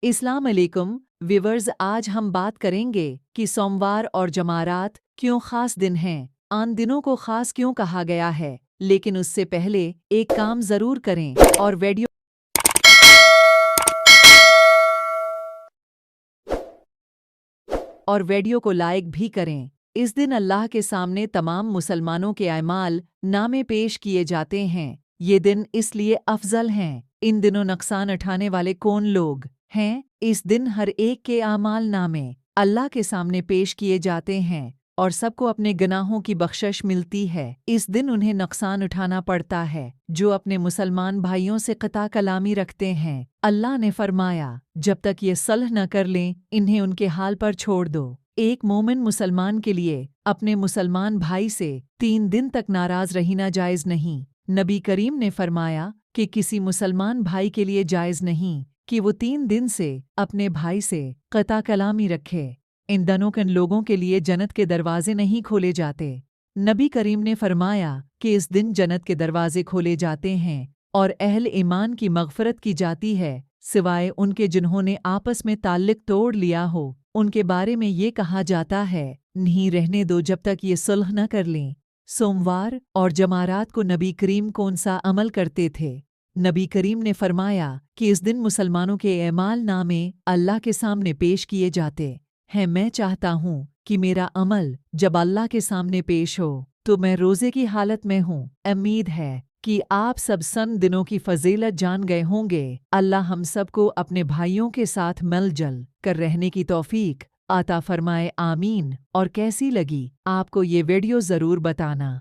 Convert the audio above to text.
अस्सलाम अलैकुम व्यूअर्स, आज हम बात करेंगे कि सोमवार और जमारात क्यों खास दिन हैं, आन दिनों को खास क्यों कहा गया है। लेकिन उससे पहले एक काम ज़रूर करें और वीडियो को लाइक भी करें। इस दिन अल्लाह के सामने तमाम मुसलमानों के अमाल नामे पेश किए जाते हैं। ये दिन इसलिए अफजल हैं। इन दिनों नुकसान उठाने वाले कौन लोग हैं? इस दिन हर एक के आमाल नामे अल्लाह के सामने पेश किए जाते हैं और सबको अपने गुनाहों की बख्शिश मिलती है। इस दिन उन्हें नुकसान उठाना पड़ता है जो अपने मुसलमान भाइयों से क़ता कलामी रखते हैं। अल्लाह ने फरमाया, जब तक ये सल्ह न कर लें इन्हें उनके हाल पर छोड़ दो। एक मोमिन मुसलमान के लिए अपने मुसलमान भाई से 3 दिन तक नाराज रहना जायज़ नहीं। नबी करीम ने फरमाया कि किसी मुसलमान भाई के लिए जायज़ नहीं कि वो 3 दिन से अपने भाई से क़ता कलामी रखे। इन दिनों के लोगों के लिए जन्नत के दरवाजे नहीं खोले जाते। नबी करीम ने फरमाया कि इस दिन जन्नत के दरवाजे खोले जाते हैं और अहल ईमान की मग़फ़रत की जाती है, सिवाय उनके जिन्होंने आपस में ताल्लुक़ तोड़ लिया हो। उनके बारे में ये कहा जाता है, नहीं रहने दो जब तक ये सुलह न कर लें। सोमवार और जमारात को नबी करीम कौन सा अमल करते थे? नबी करीम ने फरमाया कि इस दिन मुसलमानों के अमाल नामे अल्लाह के सामने पेश किए जाते हैं। मैं चाहता हूँ कि मेरा अमल जब अल्लाह के सामने पेश हो तो मैं रोज़े की हालत में हूँ। उम्मीद है कि आप सब सन दिनों की फजीलत जान गए होंगे। अल्लाह हम सबको अपने भाइयों के साथ मिल-जुल कर रहने की तौफीक अता फरमाए, आमीन। और कैसी लगी आपको ये वीडियो ज़रूर बताना।